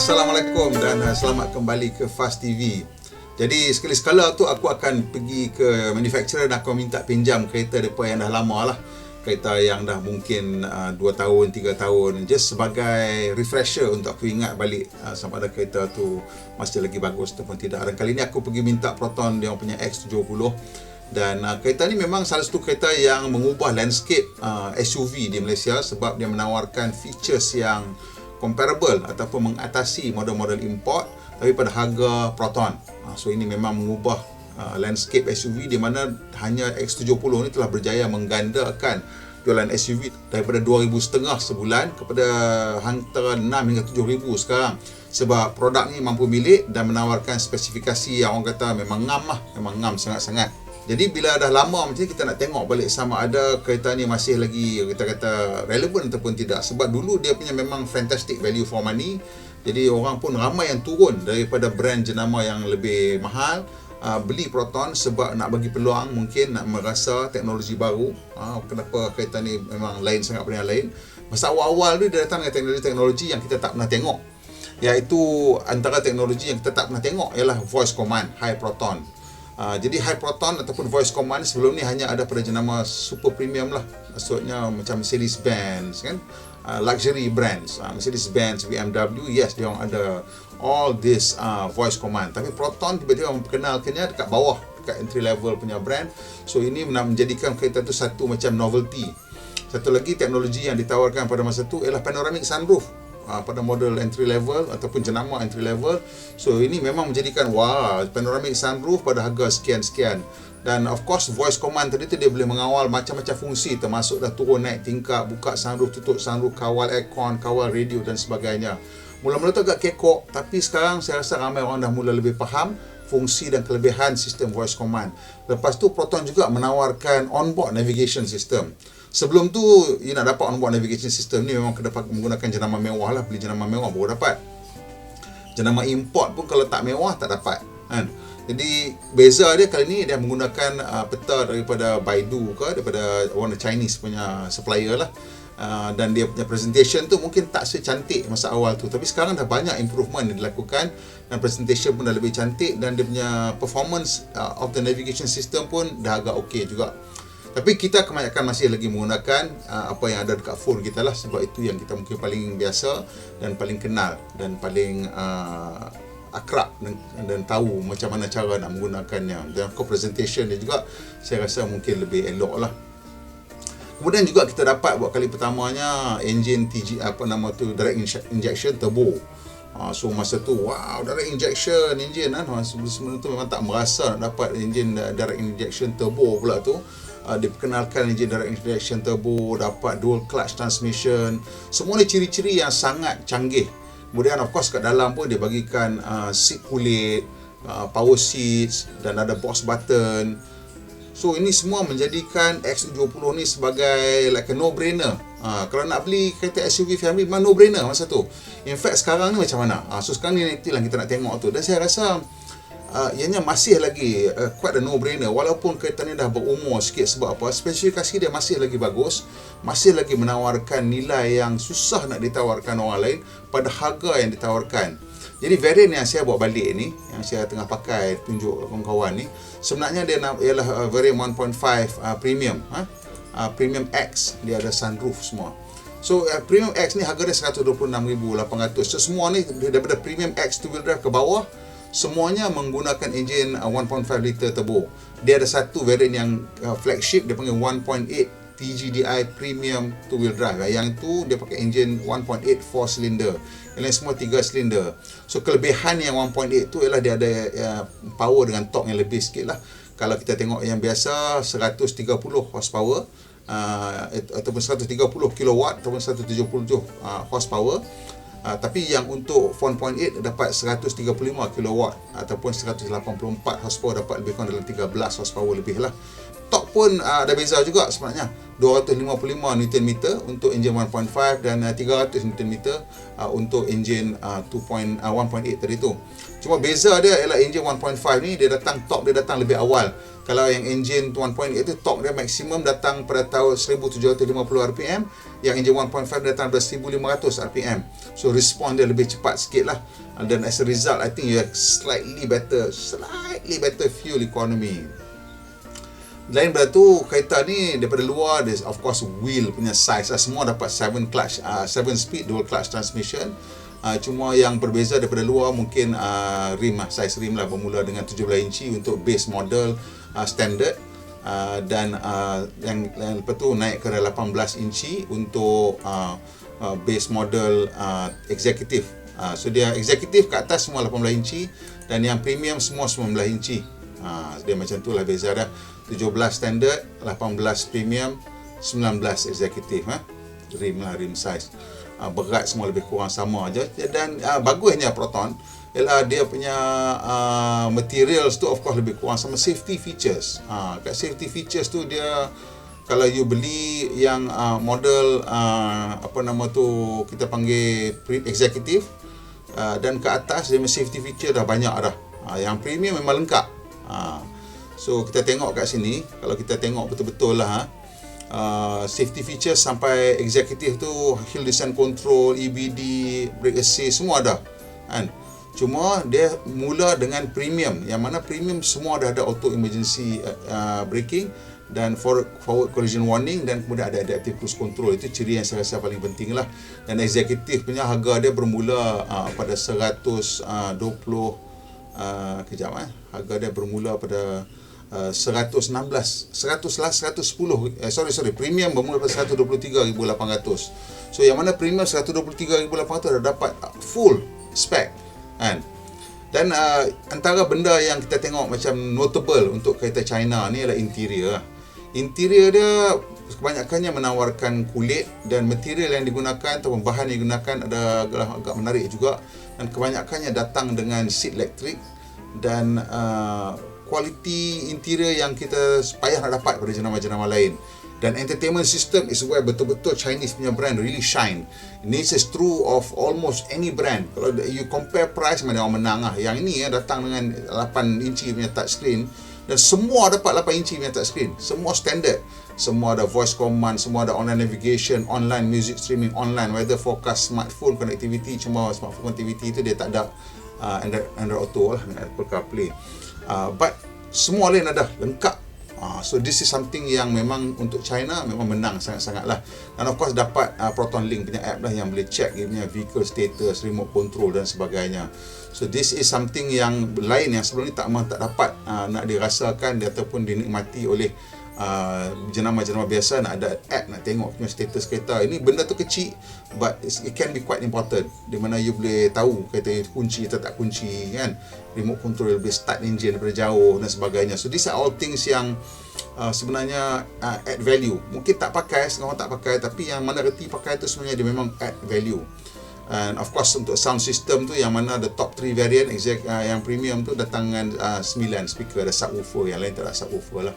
Assalamualaikum dan selamat kembali ke Fast TV. Jadi sekali-sekala tu aku akan pergi ke manufacturer dan aku minta pinjam kereta mereka yang dah lama lah. Kereta yang dah mungkin 2 tahun, 3 tahun, just sebagai refresher untuk aku ingat balik sama ada kereta tu masih lagi bagus ataupun tidak. Dan kali ni aku pergi minta Proton dia punya X70. Dan kereta ni memang salah satu kereta yang mengubah landscape SUV di Malaysia sebab dia menawarkan features yang comparable ataupun mengatasi model-model import tapi pada harga Proton. So ini memang mengubah landscape SUV di mana hanya X70 ni telah berjaya menggandakan jualan SUV daripada 2,500 sebulan kepada antara 6 hingga 7,000 sekarang. Sebab produk ni mampu milik dan menawarkan spesifikasi yang orang kata memang ngam lah, memang ngam sangat-sangat. Jadi bila dah lama macam ni, kita nak tengok balik sama ada kereta ni masih lagi kita kata relevan ataupun tidak. Sebab dulu dia punya memang fantastic value for money. Jadi orang pun ramai yang turun daripada brand jenama yang lebih mahal beli Proton sebab nak bagi peluang, mungkin nak merasa teknologi baru. Kenapa kereta ni memang lain sangat daripada yang lain. Masa awal-awal tu dia datang dengan teknologi yang kita tak pernah tengok. Iaitu antara teknologi yang kita tak pernah tengok ialah voice command, high Proton. Jadi high Proton ataupun voice command sebelum ni hanya ada pada jenama super premium lah. Maksudnya macam Mercedes-Benz kan, luxury brands, Mercedes-Benz, BMW, yes dia orang ada all this voice command. Tapi Proton tiba-tiba memperkenalkannya dekat bawah, dekat entry level punya brand. So ini nak menjadikan kereta tu satu macam novelty. Satu lagi teknologi yang ditawarkan pada masa tu ialah panoramic sunroof pada model entry level ataupun jenama entry level. So ini memang menjadikan panoramic sunroof pada harga sekian-sekian. Dan of course voice command tadi tu dia boleh mengawal macam-macam fungsi, termasuk dah turun naik tingkap, buka sunroof, tutup sunroof, kawal aircon, kawal radio dan sebagainya. Mula-mula tu agak kekok, tapi sekarang saya rasa ramai orang dah mula lebih faham fungsi dan kelebihan sistem voice command. Lepas tu Proton juga menawarkan onboard navigation system. Sebelum tu, nak dapat onboard navigation system ni memang kena menggunakan jenama mewah lah. Beli jenama mewah baru dapat. Jenama import pun kalau tak mewah tak dapat kan? Jadi beza dia kali ni dia menggunakan peta daripada Baidu ke, daripada one Chinese punya supplier lah. Dan dia punya presentation tu mungkin tak secantik masa awal tu, tapi sekarang dah banyak improvement yang dilakukan dan presentation pun dah lebih cantik dan dia punya performance of the navigation system pun dah agak okey juga. Tapi kita kebanyakan masih lagi menggunakan apa yang ada dekat phone kita lah, sebab itu yang kita mungkin paling biasa dan paling kenal dan paling akrab dan tahu macam mana cara nak menggunakannya. Dan presentation dia juga saya rasa mungkin lebih elok lah. Kemudian juga kita dapat buat kali pertamanya engine direct injection turbo. So masa tu direct injection engine kan. Sebelum tu memang tak merasa nak dapat engine direct injection turbo pula tu. Diperkenalkan engine direct injection turbo, dapat dual clutch transmission. Semua ni ciri-ciri yang sangat canggih. Kemudian of course kat dalam pun dia bagikan seat kulit, power seats dan ada box button. So ini semua menjadikan X70 ni sebagai like a no-brainer. Kalau nak beli kereta SUV family memang no-brainer masa tu. In fact sekarang ni macam mana? So sekarang ni itulah kita nak tengok tu. Dan saya rasa ianya masih lagi quite a no-brainer walaupun kereta ni dah berumur sikit. Sebab apa? Spesifikasi dia masih lagi bagus, masih lagi menawarkan nilai yang susah nak ditawarkan orang lain pada harga yang ditawarkan. Jadi variant yang saya bawa balik ni, yang saya tengah pakai tunjuk kawan-kawan ni, sebenarnya dia ialah variant 1.5 premium, premium X. Dia ada sunroof semua. So premium X ni harga dia 126,800. So semua ni daripada premium X two wheel drive ke bawah semuanya menggunakan enjin 1.5 liter turbo. Dia ada satu variant yang flagship, dia panggil 1.8 TGDI premium two wheel drive. Yang tu dia pakai enjin 1.8 4 cylinder. Yang lain semua 3 cylinder. So kelebihan yang 1.8 tu ialah dia ada power dengan torque yang lebih sikit lah. Kalau kita tengok yang biasa 130 horsepower ataupun 130 kilowatt ataupun 177 horsepower. Tapi yang untuk 1.8 dapat 135 kilowatt ataupun 184 horsepower, dapat lebih kurang dalam 13 horsepower lebih lah. Torque pun ada beza juga sebenarnya. 255 Nm untuk enjin 1.5 dan 300 Nm untuk enjin 1.8 tadi tu. Cuma beza dia ialah enjin 1.5 ni torque dia datang lebih awal. Kalau yang enjin 1.8 itu torque dia maksimum datang pada tahun 1750 rpm, yang enjin 1.5 datang pada 1500 rpm. So respon dia lebih cepat sikit lah, dan as a result I think you have slightly better fuel economy. Lain daripada tu, kereta ni daripada luar, there's of course wheel punya size semua dapat 7 speed dual clutch transmission. Cuma yang berbeza daripada luar mungkin rim size rim lah, bermula dengan 17 inci untuk base model standard, dan yang lepas tu naik ke 18 inci untuk base model executive. So dia executive ke atas semua 18 inci dan yang premium semua 19 inci. Dia macam tu lah beza dah. 17 standard, 18 premium, 19 executive. Rim size. Berat semua lebih kurang sama aja. Dan bagusnya Proton ialah dia punya materials tu of course lebih kurang sama. Safety features, kat safety features tu dia, kalau you beli yang model kita panggil executive, dan ke atas dia punya safety feature dah banyak dah. Yang premium memang lengkap. So kita tengok kat sini, kalau kita tengok betul-betul lah, safety features sampai executive tu, hill descent control, EBD, brake assist semua ada kan. Cuma dia mula dengan premium, yang mana premium semua dah ada auto emergency braking dan forward collision warning, dan kemudian ada adaptive cruise control. Itu ciri yang saya rasa paling penting lah. Dan executive punya harga dia bermula pada 110 harga dia bermula pada 110 premium bermula pada 123,800. So yang mana premium 123,800 dah dapat full spec kan. Dan antara benda yang kita tengok macam notable untuk kereta China ni adalah interior. Interior dia kebanyakannya menawarkan kulit, dan material yang digunakan atau bahan yang digunakan adalah agak menarik juga, dan kebanyakannya datang dengan seat elektrik dan kualiti interior yang kita payah nak dapat pada jenama-jenama lain. Dan entertainment system is where betul-betul Chinese punya brand really shine. This is true of almost any brand. Kalau you compare price, mana orang menang lah. Yang ini datang dengan 8 inci punya touchscreen, dan semua dapat 8 inci punya touchscreen. Semua standard. Semua ada voice command, semua ada online navigation, online music streaming, online weather forecast, smartphone connectivity. Cuma smartphone connectivity itu dia tak ada Android Auto lah dengan Apple CarPlay. But semua lain ada lengkap. So this is something yang memang untuk China memang menang sangat-sangat lah. Dan of course dapat Proton Link punya app lah yang boleh check dia punya vehicle status, remote control dan sebagainya. So this is something yang lain yang sebelum ni tak dapat nak dirasakan ataupun dinikmati oleh jenama-jenama biasa. Nak ada app nak tengok punya status kereta. Ini benda tu kecil, but it can be quite important, di mana you boleh tahu kereta kunci atau tak kunci kan. Remote control boleh start engine daripada jauh dan sebagainya. So these are all things yang sebenarnya add value. Mungkin tak pakai, setengah orang tak pakai, tapi yang mana reti pakai tu sebenarnya dia memang add value. And of course untuk sound system tu, yang mana the top 3 variant yang premium tu datang dengan 9 speaker, ada subwoofer, yang lain tak ada subwoofer lah.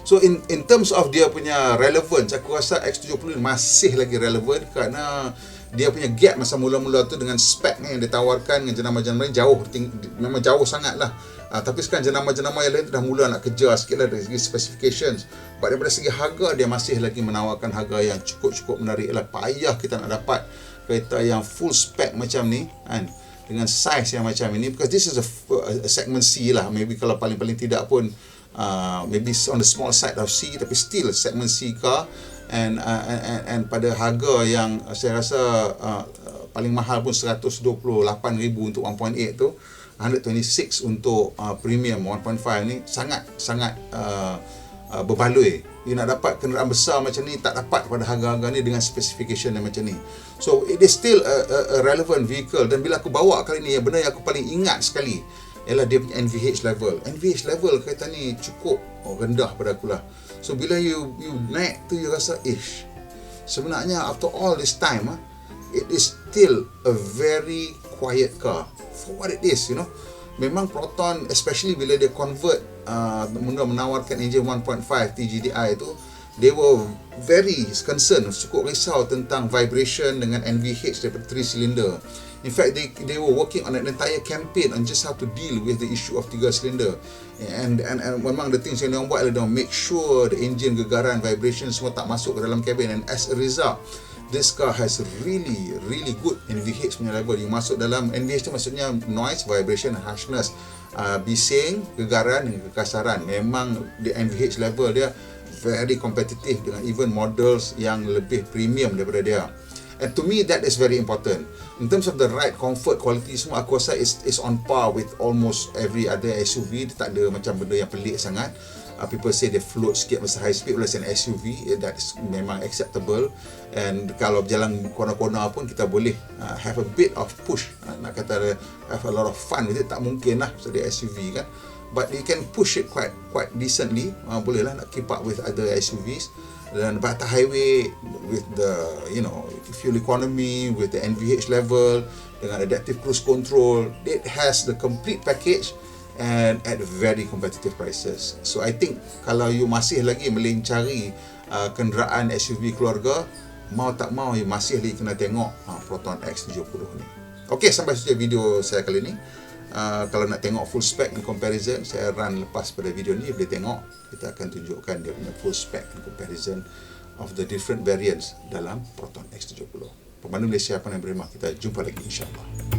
So in terms of dia punya relevance, aku rasa X70 masih lagi relevan, kerana dia punya gap masa mula-mula tu dengan spek yang ditawarkan dengan jenama-jenama lain memang jauh sangat lah. Tapi sekarang jenama-jenama yang lain tu dah mula nak kejar sikit lah dari segi specifications. But daripada segi harga, dia masih lagi menawarkan harga yang cukup menarik lah. Payah kita nak dapat kereta yang full spec macam ni kan, dengan size yang macam ini, because this is a segment C lah. Maybe kalau paling-paling tidak pun maybe on the small side of C, tapi still segment C car. And pada harga yang saya rasa paling mahal pun 128,000 untuk 1.8 tu, 126 untuk premium 1.5 ni sangat berbaloi. You nak dapat kenderaan besar macam ni tak dapat pada harga-harga ni dengan specification yang macam ni. So it is still a relevant vehicle. Dan bila aku bawa kali ni, benda yang aku paling ingat sekali ialah dia punya NVH level. NVH level kereta ni cukup rendah pada aku lah. So bila you naik tu, you rasa sebenarnya after all this time it is still a very quiet car for what it is, you know. Memang Proton, especially bila dia convert mula menawarkan enjin 1.5 TGDI itu, they were very concerned, cukup risau tentang vibration dengan NVH daripada 3 cylinder. In fact, they were working on an entire campaign on just how to deal with the issue of 3 cylinder. And memang the things yang diorang buat adalah make sure the engine, gegaran, vibration semua tak masuk ke dalam cabin. And as a result, this car has really good NVH punya level. You masuk dalam NVH tu maksudnya noise, vibration, harshness, bising, gegaran dan kekasaran. Memang the NVH level dia very competitive dengan even models yang lebih premium daripada dia. And to me, that is very important. In terms of the ride, comfort, quality semua, aku rasa is on par with almost every other SUV. Dia tak ada macam benda yang pelik sangat. People say they float sikit masa high speed, whereas an SUV, that is memang acceptable. And kalau berjalan corner-corner pun, kita boleh have a bit of push. Nak kata have a lot of fun with it, tak mungkin lah pasal dia SUV kan. But you can push it quite decently. Boleh lah nak keep up with other SUVs. Dan batas highway with the fuel economy, with the NVH level, dengan adaptive cruise control, it has the complete package and at very competitive prices. So I think kalau you masih lagi melencari kenderaan SUV keluarga, mau tak mau you masih lagi kena tengok Proton X70 ni. Okey, sampai saja video saya kali ni. Kalau nak tengok full spec and comparison, saya run lepas pada video ni, boleh tengok. Kita akan tunjukkan dia punya full spec and comparison of the different variants dalam Proton X70. Pemandu Malaysia Pandai Berhemah, kita jumpa lagi insyaAllah.